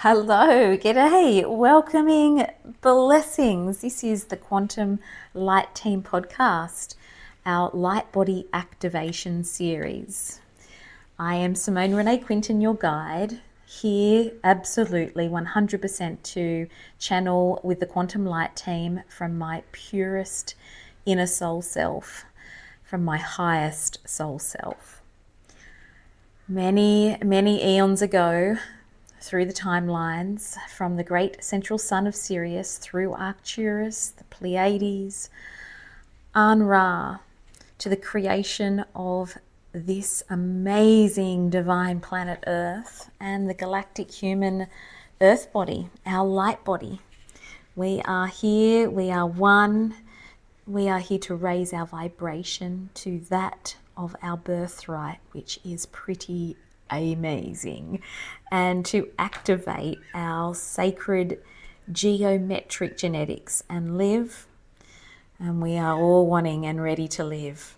Hello, g'day, welcoming blessings. This is the Quantum Light Team podcast, our Light Body Activation series. I am SimOne Renee Quinton, your guide, here absolutely 100% to channel with the Quantum Light Team from my purest inner soul self, from my highest soul self. Many eons ago, through the timelines, from the great central sun of Sirius through Arcturus, the Pleiades, An-Ra, to the creation of this amazing divine planet Earth and the galactic human Earth body, our light body. We are here, we are one, we are here to raise our vibration to that of our birthright, which is pretty amazing, and to activate our sacred geometric genetics and live. And we are all wanting and ready to live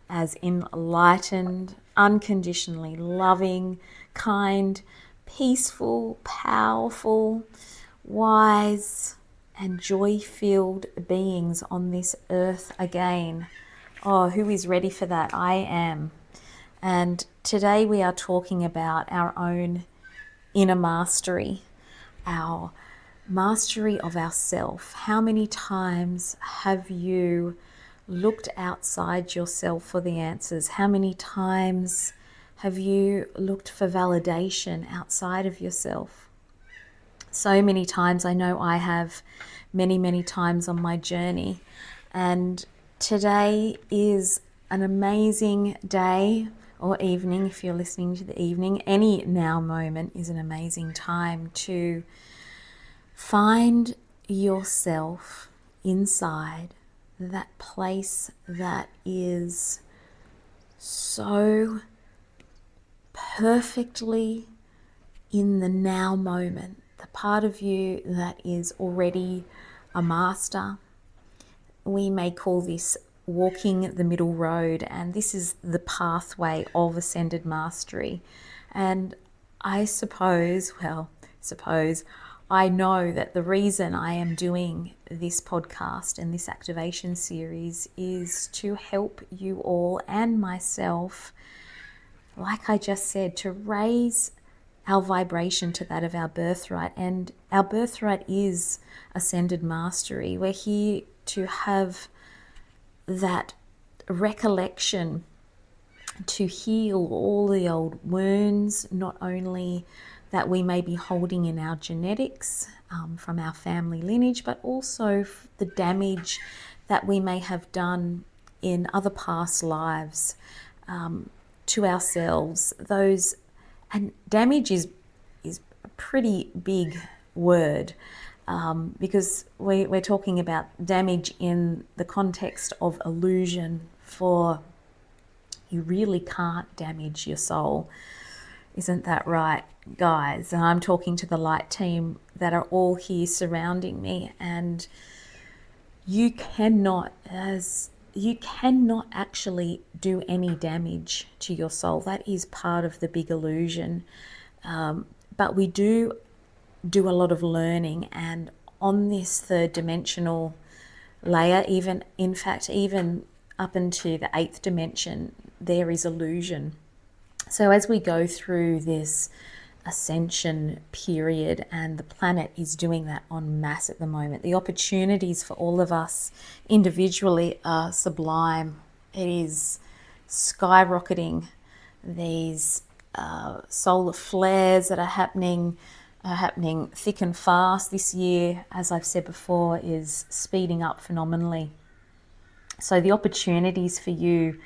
as enlightened, unconditionally loving, kind, peaceful, powerful, wise, and joy-filled beings on this earth again. Oh, who is ready for that? I am. And today we are talking about our own inner mastery, our mastery of ourself. How many times have you looked outside yourself for the answers? How many times have you looked for validation outside of yourself? So many times. I know I have many times on my journey. And today is an amazing day or evening, if you're listening to the evening. Any now moment is an amazing time to find yourself inside that place that is so perfectly in the now moment, the part of you that is already a master. We may call this walking the middle road, and this is the pathway of ascended mastery. And I I know that the reason I am doing this podcast and this activation series is to help you all and myself, like I just said, to raise our vibration to that of our birthright. And our birthright is ascended mastery. We're here to have that recollection, to heal all the old wounds, not only that we may be holding in our genetics from our family lineage, but also the damage that we may have done in other past lives to ourselves. And damage is a pretty big word. Because we're talking about damage in the context of illusion, for you really can't damage your soul. Isn't that right, guys? And I'm talking to the light team that are all here surrounding me, and you cannot actually do any damage to your soul. That is part of the big illusion. But we do a lot of learning, and on this third dimensional layer, even up into the eighth dimension, there is illusion. So as we go through this ascension period, and the planet is doing that en masse at the moment, the opportunities for all of us individually are sublime. It is skyrocketing. These solar flares that are happening thick and fast. This year, as I've said before, is speeding up phenomenally. So the opportunities for you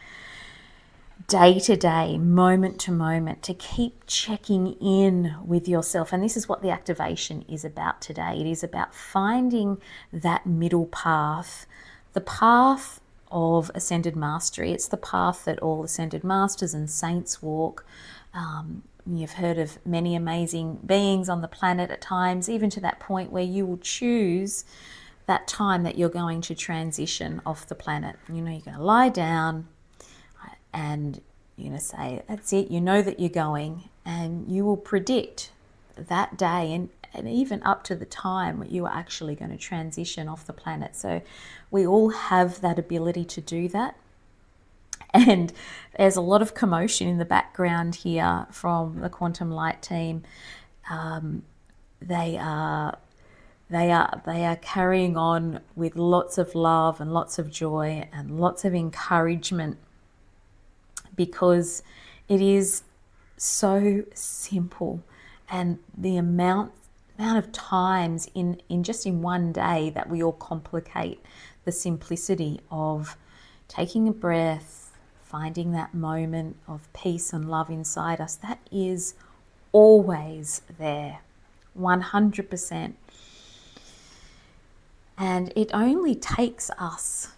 day to day, moment to moment, to keep checking in with yourself. And this is what the activation is about today. It is about finding that middle path, the path of ascended mastery. It's the path that all ascended masters and saints walk. You've heard of many amazing beings on the planet at times, even to that point where you will choose that time that you're going to transition off the planet. You know, you're going to lie down and you're going to say, that's it. You know that you're going, and you will predict that day. and even up to the time you are actually going to transition off the planet. So we all have that ability to do that. And there's a lot of commotion in the background here from the Quantum Light team. They are carrying on with lots of love and lots of joy and lots of encouragement, because it is so simple, and the amount of times in just in one day that we all complicate the simplicity of taking a breath, finding that moment of peace and love inside us, that is always there, 100%. And it only takes us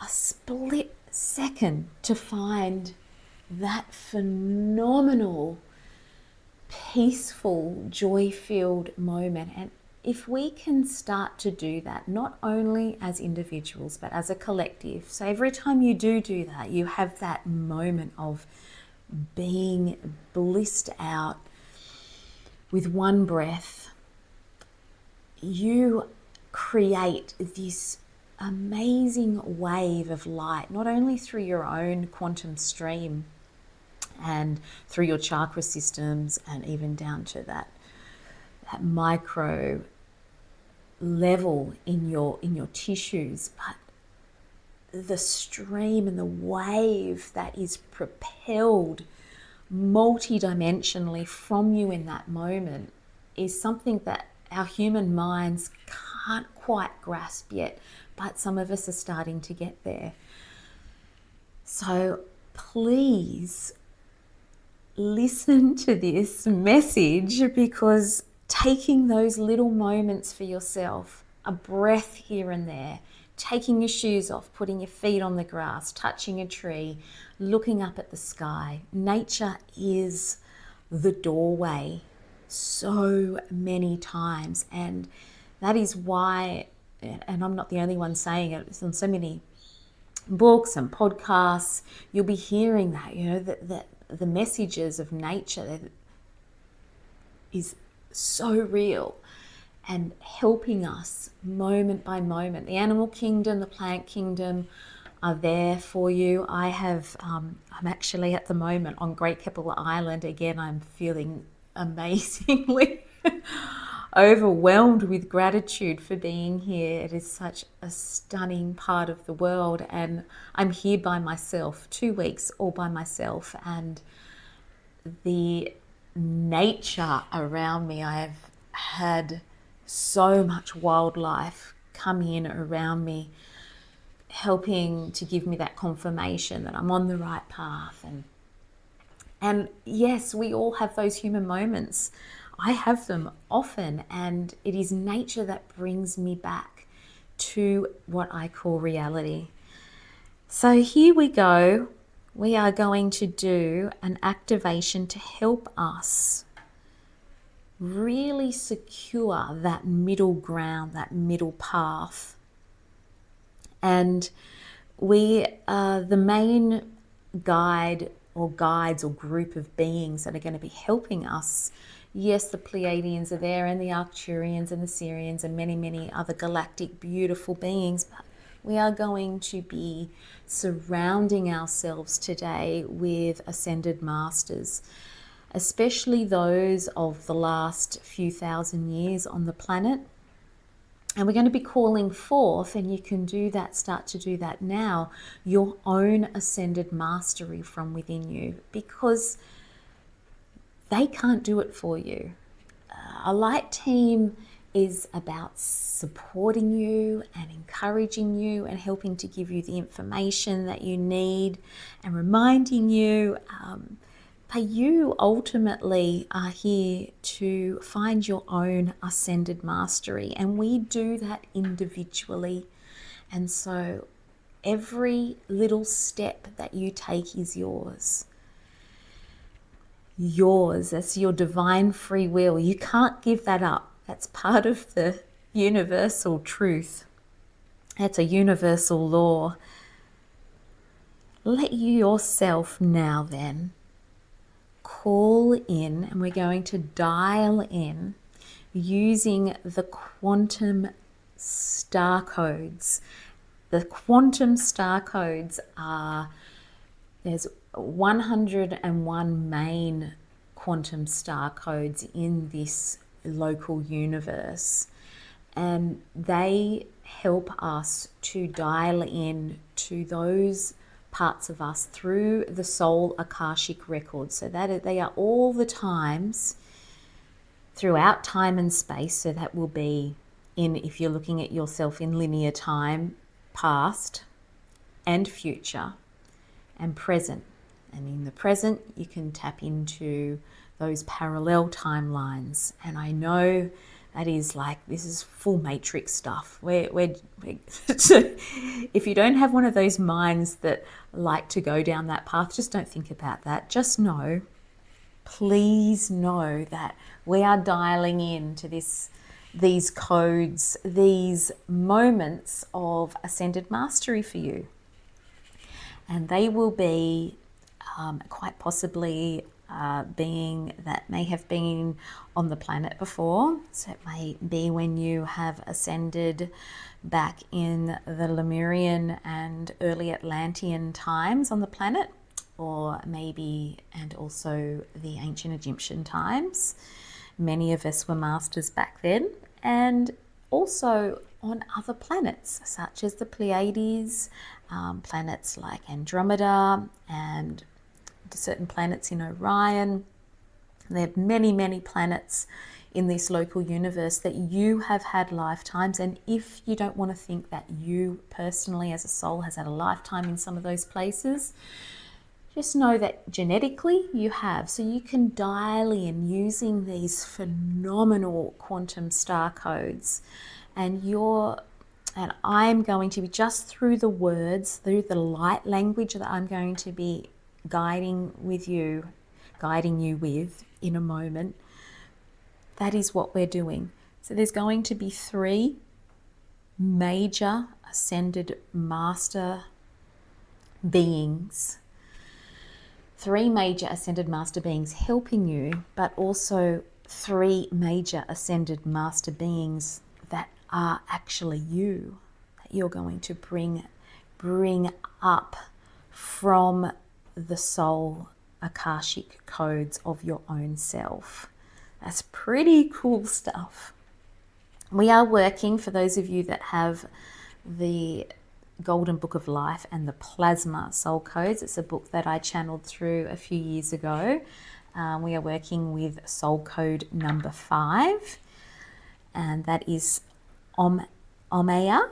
a split second to find that phenomenal, peaceful, joy-filled moment. And if we can start to do that, not only as individuals, but as a collective. So every time you do that, you have that moment of being blissed out with one breath. You create this amazing wave of light, not only through your own quantum stream and through your chakra systems, and even down to that micro level in your tissues, but the stream and the wave that is propelled multidimensionally from you in that moment is something that our human minds can't quite grasp yet, but some of us are starting to get there. So please listen to this message, because taking those little moments for yourself, a breath here and there, taking your shoes off, putting your feet on the grass, touching a tree, looking up at the sky. Nature is the doorway so many times, and that is why, and I'm not the only one saying it, it's on so many books and podcasts, you'll be hearing that, the messages of nature is so real and helping us moment by moment. The animal kingdom, the plant kingdom are there for you. I'm actually at the moment on Great Keppel Island. Again, I'm feeling amazingly overwhelmed with gratitude for being here. It is such a stunning part of the world, and I'm here by myself, 2 weeks all by myself, and the nature around me, I have had so much wildlife come in around me, helping to give me that confirmation that I'm on the right path. And yes, we all have those human moments. I have them often, and it is nature that brings me back to what I call reality. So here we go. We are going to do an activation to help us really secure that middle ground, that middle path. And the main guide or guides or group of beings that are going to be helping us, yes, the Pleiadians are there, and the Arcturians and the Sirians and many, many other galactic beautiful beings, but we are going to be surrounding ourselves today with ascended masters, especially those of the last few thousand years on the planet. And we're going to be calling forth, and you can do that, start to do that now, your own ascended mastery from within you, because they can't do it for you. A light team is about supporting you and encouraging you and helping to give you the information that you need and reminding you. But you ultimately are here to find your own ascended mastery, and we do that individually. And so every little step that you take is yours. Yours, that's your divine free will. You can't give that up. That's part of the universal truth. That's a universal law. Let yourself now then call in and we're going to dial in using the quantum star codes. The quantum star codes are, there's 101 main quantum star codes in this local universe, and they help us to dial in to those parts of us through the soul Akashic records. So that they are all the times throughout time and space. So that will be in, if you're looking at yourself in linear time, past and future and present. And in the present, you can tap into those parallel timelines. And I know that is like, this is full matrix stuff. If you don't have one of those minds that like to go down that path, just don't think about that. Just know, please know that we are dialing into these codes, these moments of ascended mastery for you. And they will be quite possibly being that may have been on the planet before. So it may be when you have ascended back in the Lemurian and early Atlantean times on the planet, or maybe, and also the ancient Egyptian times. Many of us were masters back then, and also on other planets such as the Pleiades, planets like Andromeda, and certain planets in Orion. There are many, many planets in this local universe that you have had lifetimes. And if you don't want to think that you personally as a soul has had a lifetime in some of those places, just know that genetically you have. So you can dial in using these phenomenal quantum star codes, and I'm going to be, just through the words, through the light language that I'm going to be guiding you with in a moment. That is what we're doing. So there's going to be 3 major ascended master beings. 3 major ascended master beings helping you, but also 3 major ascended master beings that are actually you, that you're going to bring up from the soul Akashic codes of your own self. That's pretty cool stuff. We are working, for those of you that have the Golden Book of Life and the Plasma Soul Codes, it's a book that I channeled through a few years ago. We are working with soul code number 5, and that is Omeya.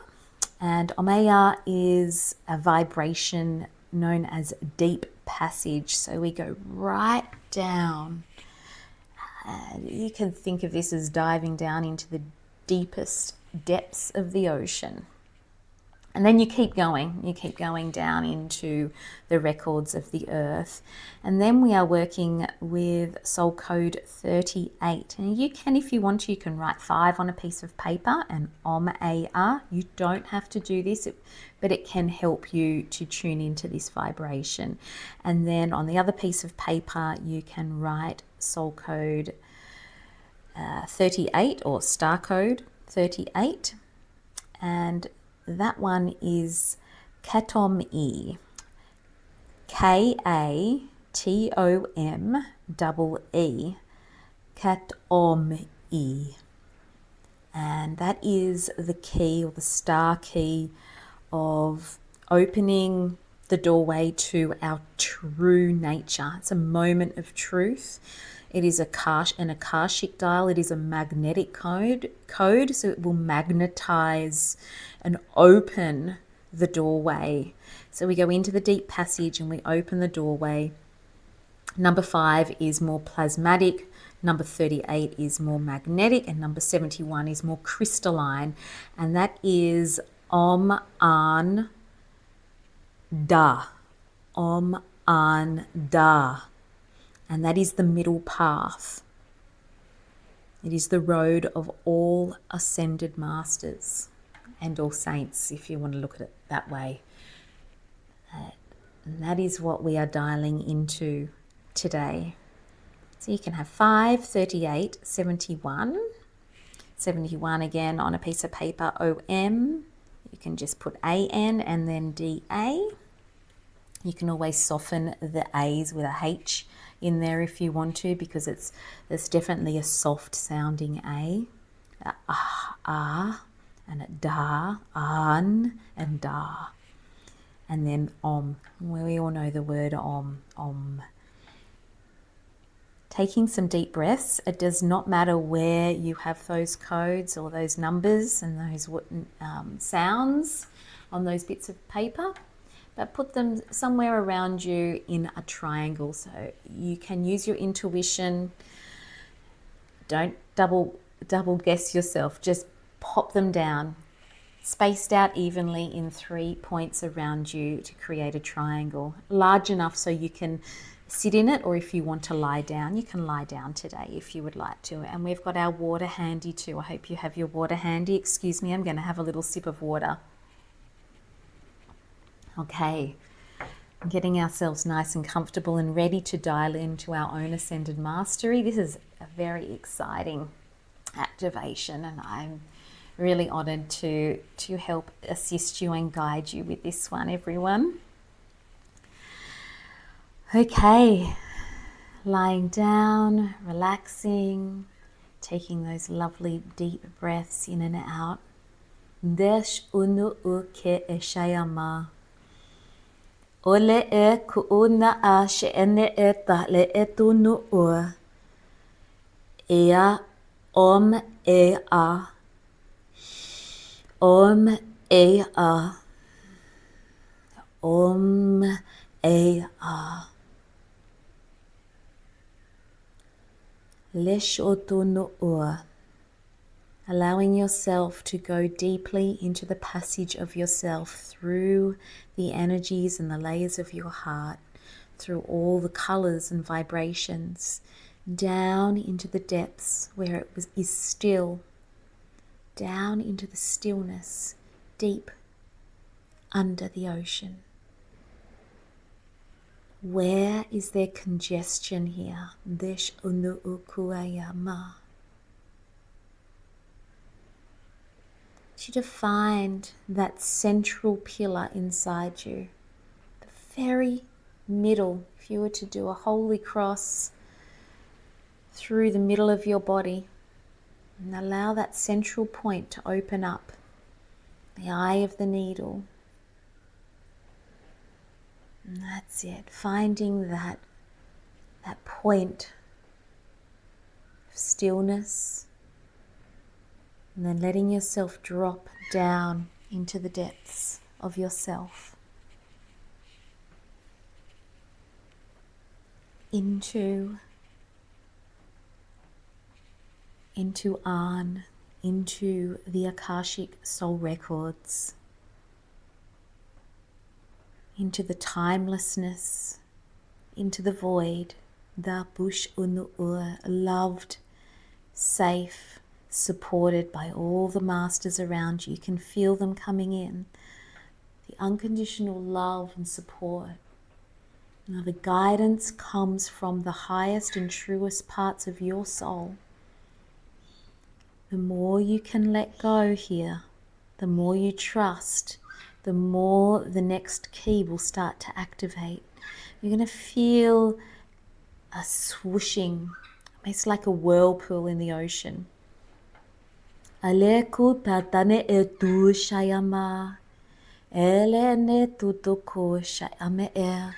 And Omeya is a vibration known as deep passage. So we go right down. You can think of this as diving down into the deepest depths of the ocean. And then you keep going down into the records of the earth. And then we are working with soul code 38. And you can, if you want to, you can write 5 on a piece of paper and Om-A-R. You don't have to do this, but it can help you to tune into this vibration. And then on the other piece of paper, you can write soul code 38 or star code 38. And that one is Katom-E, Katom-E, Katom-E. And that is the key, or the star key, of opening the doorway to our true nature. It's a moment of truth. It is an Akashic dial. It is a magnetic code, so it will magnetize and open the doorway. So we go into the deep passage and we open the doorway. Number 5 is more plasmatic, number 38 is more magnetic, and number 71 is more crystalline, and that is Om-An Da. Om-An Da. And that is the middle path. It is the road of all ascended masters and all saints, if you want to look at it that way. And that is what we are dialing into today. So you can have 5, 38, 71. 71 again on a piece of paper, OM. You can just put AN and then DA. You can always soften the A's with a H in there if you want to, because it's definitely a soft sounding A. And a da, an, and da. And then om. We all know the word om. Taking some deep breaths. It does not matter where you have those codes or those numbers and those sounds on those bits of paper, but put them somewhere around you in a triangle. So you can use your intuition. Don't double guess yourself. Just pop them down, spaced out evenly in 3 points around you to create a triangle, large enough so you can sit in it, or if you want to lie down, you can lie down today if you would like to. And we've got our water handy too. I hope you have your water handy. Excuse me, I'm going to have a little sip of water. Okay, getting ourselves nice and comfortable and ready to dial into our own ascended mastery. This is a very exciting activation, and I'm really honored to help assist you and guide you with this one, everyone. Okay, lying down, relaxing, taking those lovely deep breaths in and out. Desh unu uke eshayama. Ole e kuuna a sheene e tale e tunu ua. Ea om e a. Om e a. Om e a. Leshotono'ua, allowing yourself to go deeply into the passage of yourself through the energies and the layers of your heart, through all the colors and vibrations, down into the depths where it is still, down into the stillness, deep under the ocean. Where is there congestion here? Desh unu ukuayama. You to find that central pillar inside you, the very middle. If you were to do a holy cross through the middle of your body, and allow that central point to open up, the eye of the needle. And that's it, finding that point of stillness, and then letting yourself drop down into the depths of yourself, into An, into the Akashic soul records, into the timelessness, into the void, da bush unu'ua, loved, safe, supported by all the masters around you. You can feel them coming in, the unconditional love and support. Now the guidance comes from the highest and truest parts of your soul. The more you can let go here, the more you trust, the more the next key will start to activate. You're going to feel a swooshing. It's like a whirlpool in the ocean. Aleku patane e tu shayama. Ele ne tutoko shayame e.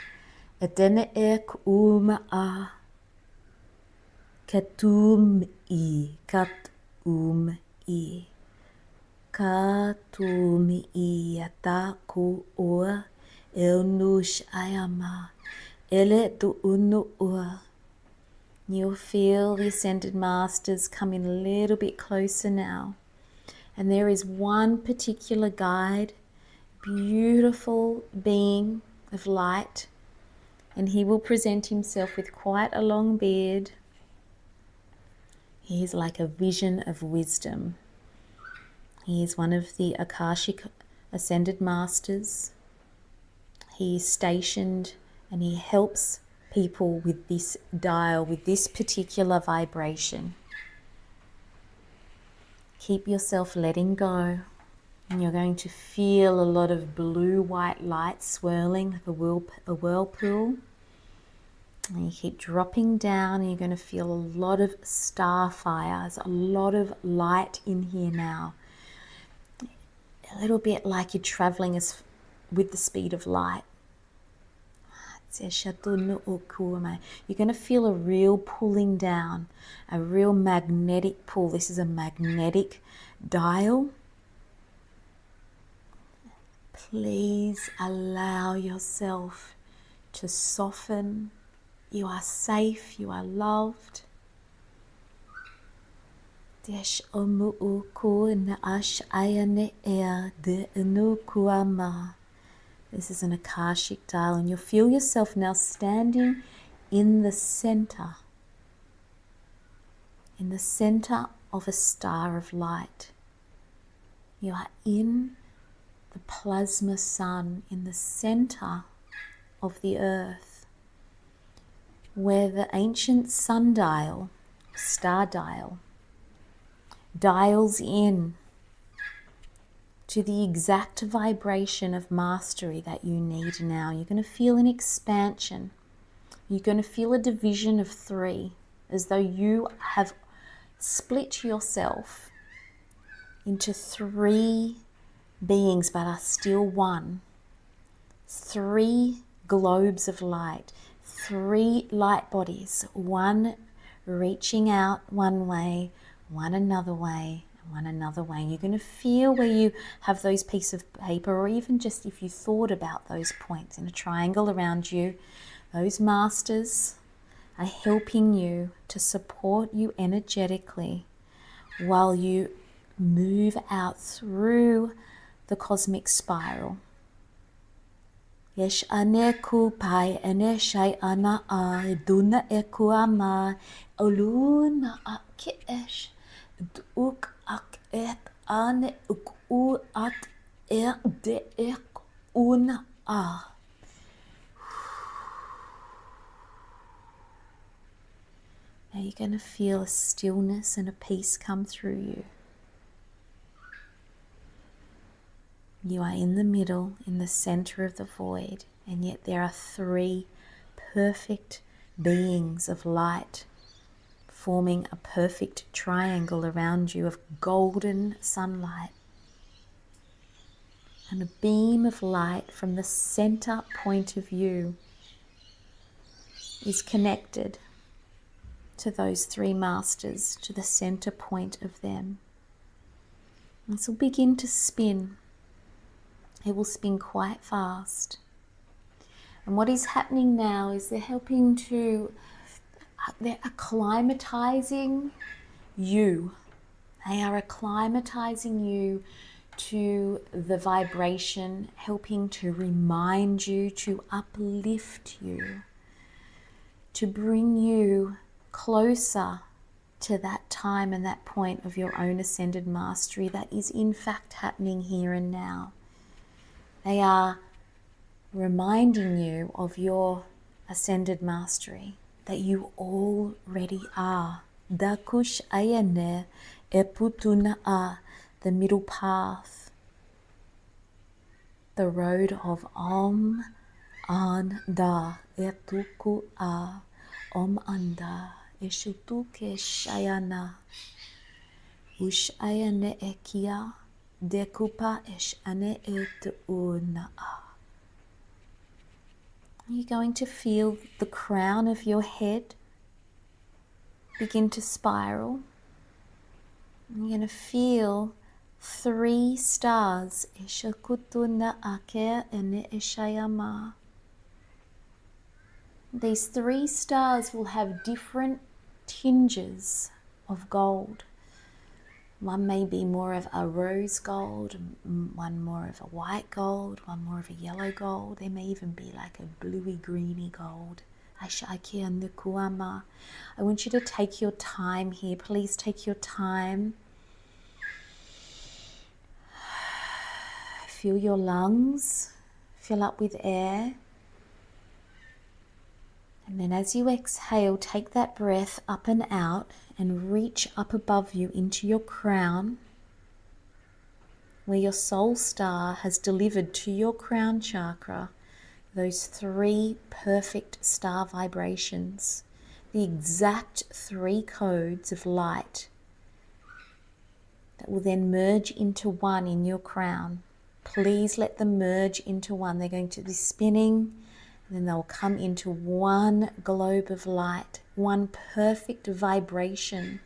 Etene e kuma a. Katum I. Katum I. Katum I. Ataku ua. Elnu shayama. Ele tu unu ua. You'll feel the Ascended Masters come in a little bit closer now. And there is one particular guide, beautiful being of light, and he will present himself with quite a long beard. He is like a vision of wisdom. He is one of the Akashic Ascended Masters. He is stationed and he helps people with this dial, with this particular vibration. Keep yourself letting go. And you're going to feel a lot of blue-white light swirling like a whirlpool. And you keep dropping down and you're going to feel a lot of star fires, a lot of light in here now. A little bit like you're traveling with the speed of light. You're going to feel a real pulling down, a real magnetic pull. This is a magnetic dial. Please allow yourself to soften. You are safe, you are loved. This is an Akashic dial, and you'll feel yourself now standing in the center of a star of light. You are in the plasma sun, in the center of the earth, where the ancient sundial, star dial, dials in to the exact vibration of mastery that you need now. You're going to feel an expansion. You're going to feel a division of 3, as though you have split yourself into 3 beings, but are still one. 3 globes of light, 3 light bodies, one reaching out one way, one another way, one another way. You're going to feel where you have those pieces of paper, or even just if you thought about those points in a triangle around you, those masters are helping you to support you energetically while you move out through the cosmic spiral. Yesh ane ku pai ane shai ana a duna e ku ama oluna a ki esh duk ak et ane uk u at e de ek una a. Now you're going to feel a stillness and a peace come through you. You are in the middle, in the center of the void, and yet there are 3 perfect beings of light forming a perfect triangle around you of golden sunlight. And a beam of light from the center point of view is connected to those 3 masters, to the center point of them. This will begin to spin. It will spin quite fast. And what is happening now is they're acclimatizing you. They are acclimatizing you to the vibration, helping to remind you, to uplift you, to bring you closer to that time and that point of your own ascended mastery that is in fact happening here and now. They are reminding you of your ascended mastery, that you already are. Dakush ayane eputuna a, the middle path, the road of Om Anda etuku a, Om Anda eshutuke shayana, ush ayane ekia, dekupa esh ane etuna a. You're going to feel the crown of your head begin to spiral. You're going to feel 3 stars. These 3 stars will have different tinges of gold. One may be more of a rose gold, one more of a white gold, one more of a yellow gold. There may even be like a bluey greeny gold. I want you to take your time here. Please take your time. Feel your lungs fill up with air. And then as you exhale, take that breath up and out and reach up above you into your crown, where your soul star has delivered to your crown chakra those 3 perfect star vibrations, the exact 3 codes of light that will then merge into one in your crown. Please let them merge into one. They're going to be spinning, and then they'll come into one globe of light, one perfect vibration.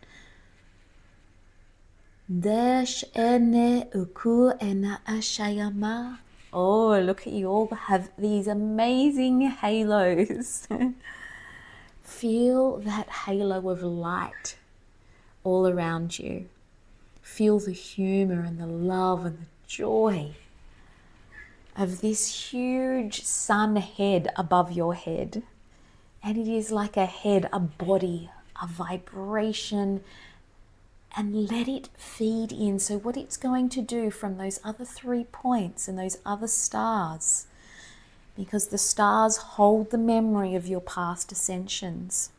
Desh ene uku ena ashayama. Oh, look at you all have these amazing halos. Feel that halo of light all around you. Feel the humor and the love and the joy of this huge sun head above your head. And it is like a head, a body, a vibration, and let it feed in. So what it's going to do from those other 3 points and those other stars, because the stars hold the memory of your past ascensions.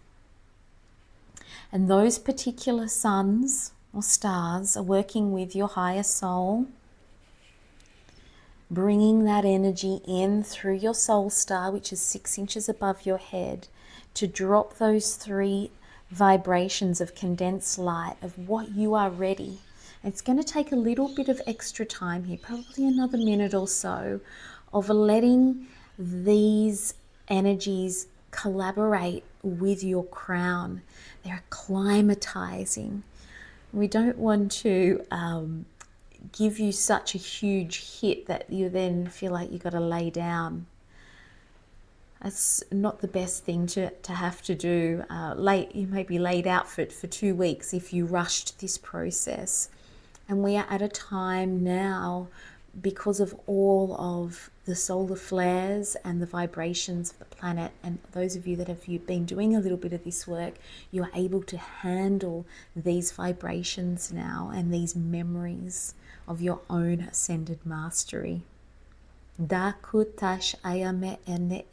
And those particular suns or stars are working with your higher soul, bringing that energy in through your soul star, which is 6 inches above your head, to drop those 3 vibrations of condensed light of what you are ready. It's going to take a little bit of extra time here, probably another minute or so, of letting these energies collaborate with your crown. They're acclimatizing. We don't want to give you such a huge hit that you then feel like you've got to lay down. That's not the best thing to have to do. You may be laid out for 2 weeks if you rushed this process. And we are at a time now, because of all of the solar flares and the vibrations of the planet, and those of you that have been doing a little bit of this work, you are able to handle these vibrations now and these memories of your own ascended mastery. Da kutash ayame ene.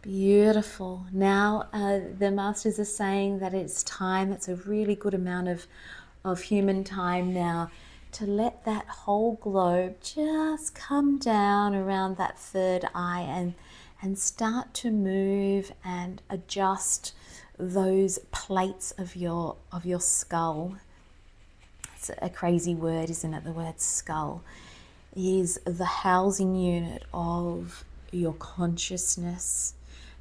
Beautiful. Now the masters are saying that it's time, it's a really good amount of human time now, to let that whole globe just come down around that 3rd eye and start to move and adjust those plates of your skull. It's a crazy word, isn't it? The word skull is the housing unit of your consciousness.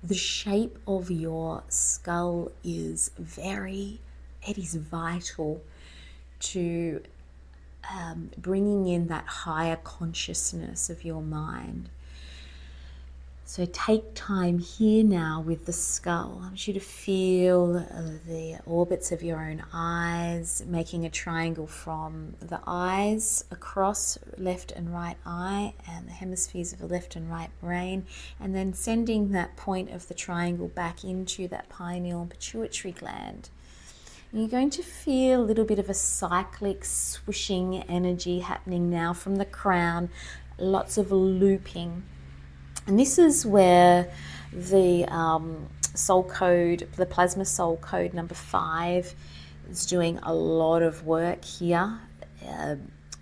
The shape of your skull is vital to bringing in that higher consciousness of your mind. So take time here now with the skull. I want you to feel the orbits of your own eyes, making a triangle from the eyes across left and right eye and the hemispheres of the left and right brain, and then sending that point of the triangle back into that pineal and pituitary gland. And you're going to feel a little bit of a cyclic swishing energy happening now from the crown, lots of looping. And this is where the soul code, the plasma soul code number 5, is doing a lot of work here,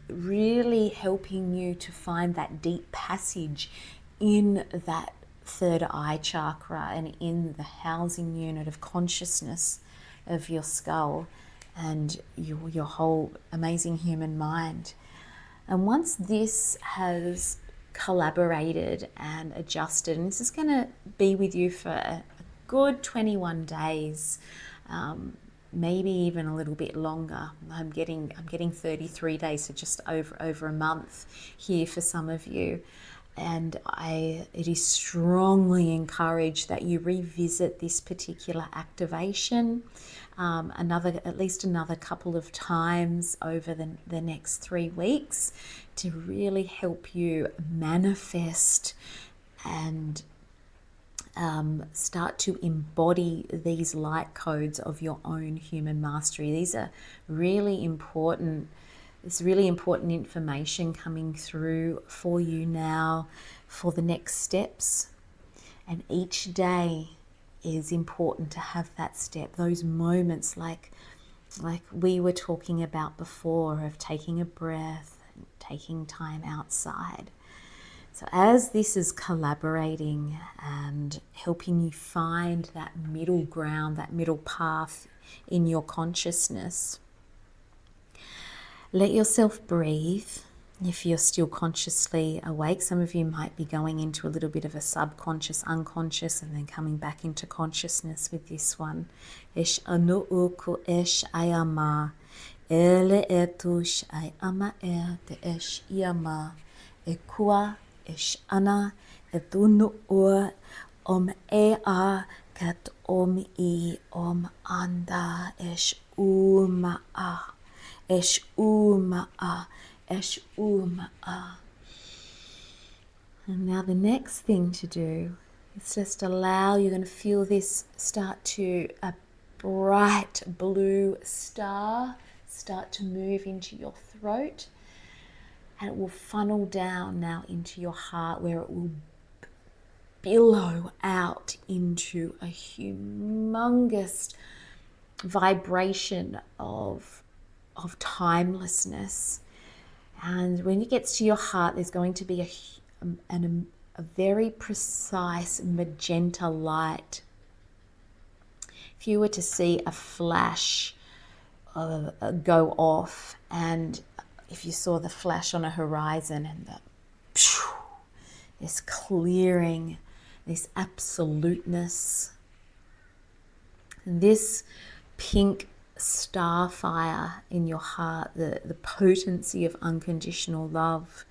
really helping you to find that deep passage in that 3rd eye chakra and in the housing unit of consciousness of your skull and your whole amazing human mind. And once this has collaborated and adjusted, and this is going to be with you for a good 21 days, maybe even a little bit longer. I'm getting 33 days, so just over a month here for some of you. And it is strongly encouraged that you revisit this particular activation at least another couple of times over the next 3 weeks, to really help you manifest and start to embody these light codes of your own human mastery. These are really important. There's really important information coming through for you now for the next steps. And each day is important to have that step, those moments like we were talking about before, of taking a breath, taking time outside. So as this is collaborating and helping you find that middle ground, that middle path in your consciousness, let yourself breathe. If you're still consciously awake, some of you might be going into a little bit of a subconscious, unconscious, and then coming back into consciousness with this one. Ish anu uku ish ayama, ele etush ayama te ish yama, ekua ish ana etunu ea kat I anda ish umaa. Esh umaa, esh umaa. And now the next thing to do is just allow, you're going to feel this start to, a bright blue star start to move into your throat, and it will funnel down now into your heart, where it will billow out into a humongous vibration of timelessness. And when it gets to your heart, there's going to be a very precise magenta light. If you were to see a flash go off, and if you saw the flash on a horizon and this clearing, this absoluteness, this pink starfire in your heart, the potency of unconditional love,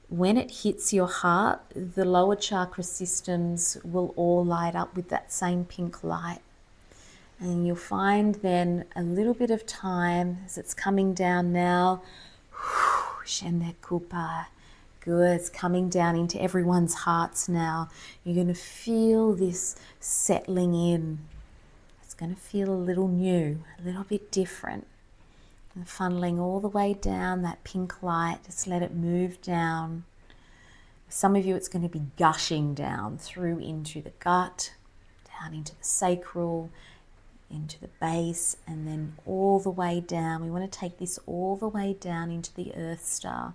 when it hits your heart, the lower chakra systems will all light up with that same pink light. And you'll find then a little bit of time as it's coming down now. Good, it's coming down into everyone's hearts now. You're going to feel this settling in. It's going to feel a little new, a little bit different. And funneling all the way down, that pink light, just let it move down. Some of you, it's going to be gushing down through into the gut, down into the sacral, into the base, and then all the way down. We want to take this all the way down into the Earth Star.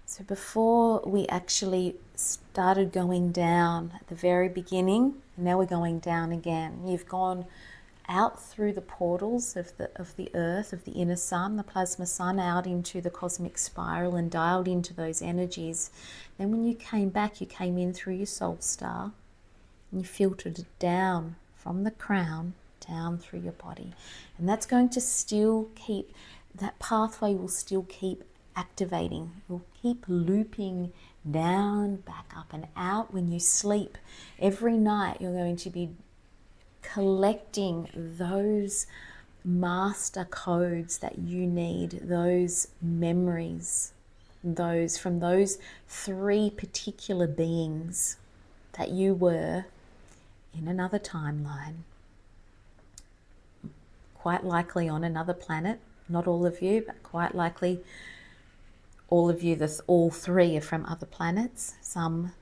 So before we actually started going down at the very beginning, and now we're going down again. You've gone out through the portals of the earth, of the inner sun, the plasma sun, out into the cosmic spiral and dialed into those energies. Then when you came back, you came in through your soul star, and you filtered it down from the crown down through your body. And that's going to still keep, that pathway will still keep activating. Will keep looping down, back up and out. When you sleep every night, you're going to be collecting those master codes that you need, those memories, those from those three particular beings that you were in another timeline, quite likely on another planet. Not all of you, but quite likely all of you, all three are from other planets. Some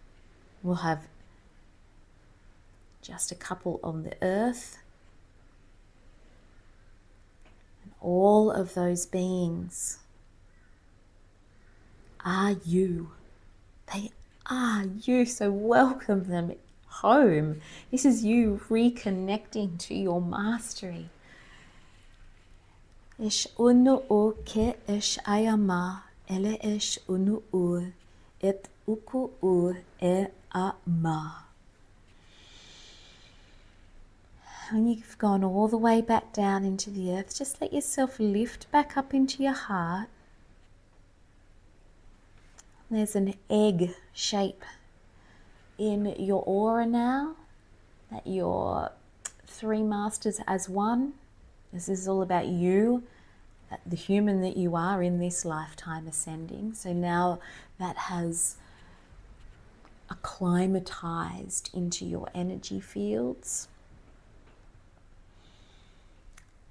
will have just a couple on the earth. And all of those beings are you. They are you. So welcome them home. This is you reconnecting to your mastery. Ish unu o ke ish ayama ele ish unu u et uku u e a ma. When you've gone all the way back down into the earth, just let yourself lift back up into your heart. There's an egg shape in your aura now, that your three masters as one. This is all about you, the human that you are in this lifetime ascending. So now that has acclimatized into your energy fields.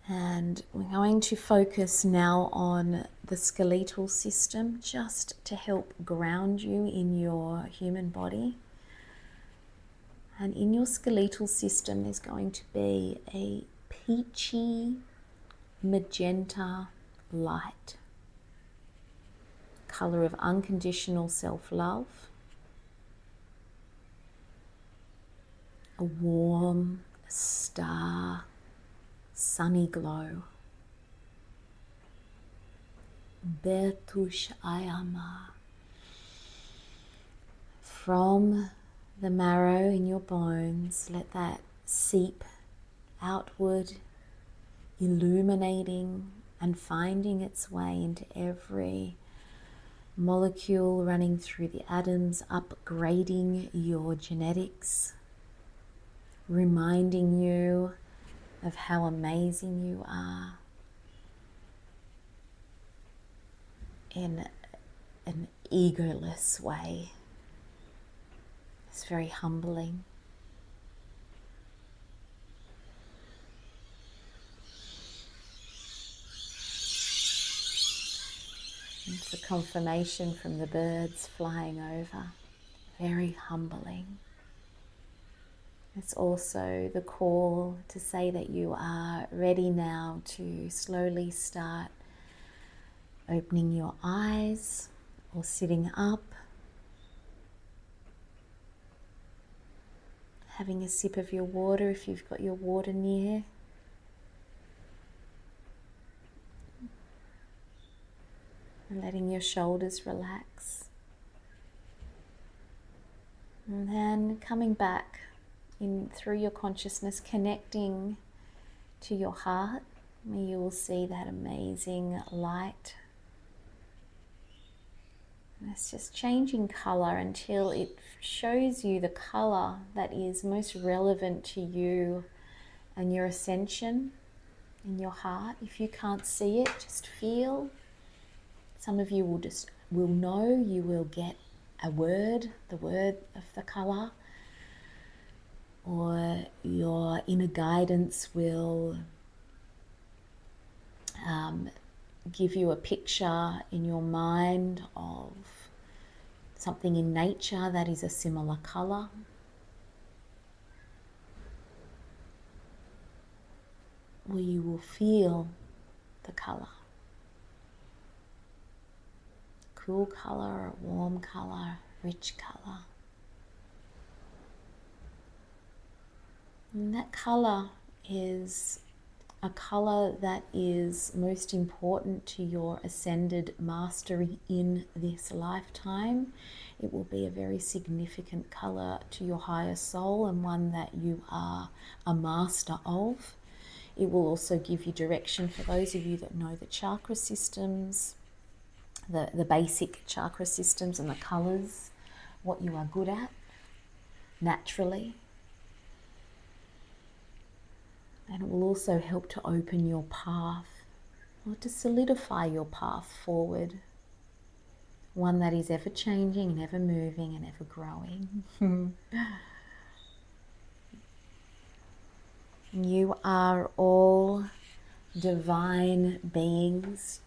And we're going to focus now on the skeletal system, just to help ground you in your human body. And in your skeletal system, there's going to be a peachy magenta light, color of unconditional self-love, a warm star, sunny glow. Bertush Ayama. From the marrow in your bones, let that seep outward, illuminating and finding its way into every molecule running through the atoms, upgrading your genetics, reminding you of how amazing you are in an egoless way. It's very humbling. It's a confirmation from the birds flying over. Very humbling. It's also the call to say that you are ready now to slowly start opening your eyes or sitting up, having a sip of your water if you've got your water near. And letting your shoulders relax. And then coming back in through your consciousness, connecting to your heart, where you will see that amazing light. And it's just changing color until it shows you the color that is most relevant to you and your ascension in your heart. If you can't see it, just feel. Some of you will know, you will get a word, the word of the color, or your inner guidance will give you a picture in your mind of something in nature that is a similar color. Or you will feel the color. Cool color, warm color, rich color. And that color is a color that is most important to your ascended mastery in this lifetime. It will be a very significant color to your higher soul and one that you are a master of. It will also give you direction for those of you that know the chakra systems, the basic chakra systems and the colors, what you are good at naturally. And it will also help to open your path or to solidify your path forward. One that is ever changing and ever moving and ever growing. You are all divine beings.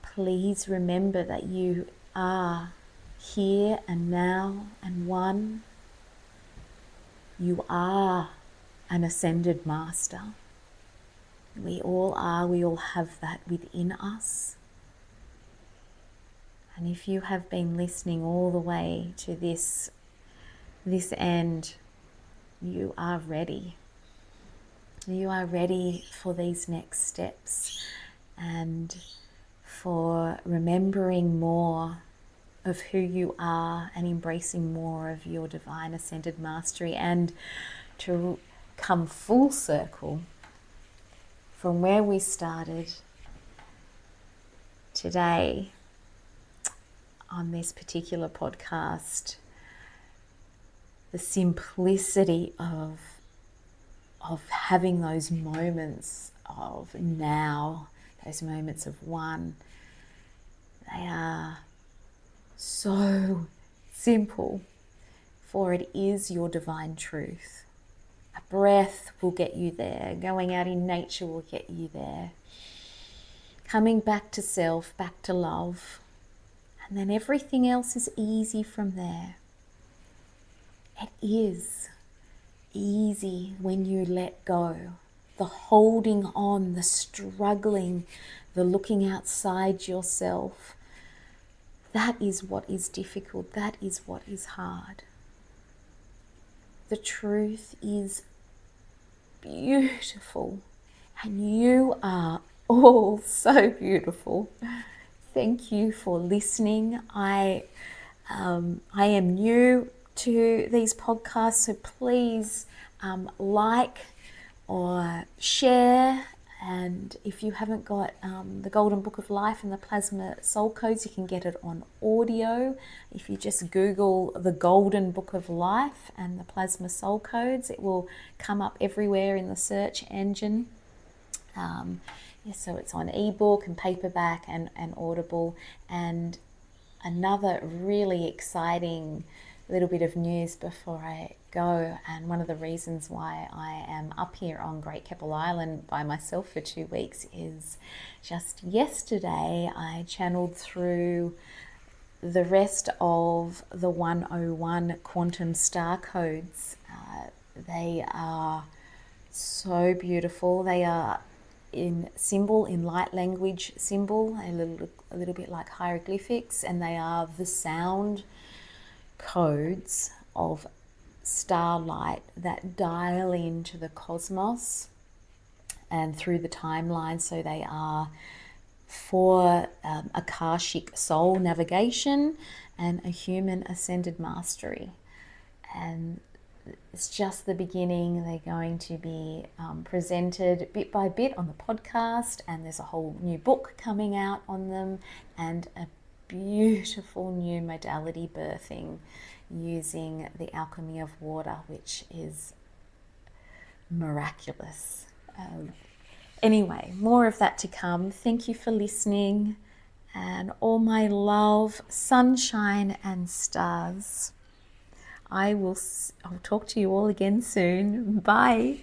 Please remember that you are here and now and one. You are an ascended master. We all are, we all have that within us. And if you have been listening all the way to this end, you are ready. You are ready for these next steps and for remembering more of who you are and embracing more of your divine ascended mastery, and to come full circle from where we started today on this particular podcast. The simplicity of having those moments of now, those moments of one, they are so simple, for it is your divine truth. A breath will get you there. Going out in nature will get you there. Coming back to self, back to love. And then everything else is easy from there. It is easy when you let go. The holding on, the struggling, the looking outside yourself, that is what is difficult. That is what is hard. The truth is beautiful, and you are all so beautiful. Thank you for listening. I am new to these podcasts, so please like or share. And if you haven't got the Golden Book of Life and the Plasma Soul Codes, you can get it on audio. If you just Google the Golden Book of Life and the Plasma Soul Codes, it will come up everywhere in the search engine. So it's on ebook and paperback and Audible. And another really exciting little bit of news before I go, and one of the reasons why I am up here on Great Keppel Island by myself for 2 weeks is just yesterday I channeled through the rest of the 101 quantum star codes. They are so beautiful. They are in symbol, in light language symbol, a little bit like hieroglyphics, and they are the sound codes of starlight that dial into the cosmos and through the timeline. So they are for Akashic soul navigation and a human ascended mastery. And it's just the beginning. They're going to be presented bit by bit on the podcast, and there's a whole new book coming out on them, and a beautiful new modality birthing using the alchemy of water, which is miraculous. Anyway, more of that to come. Thank you for listening, and all my love, sunshine and stars. I'll talk to you all again soon. Bye.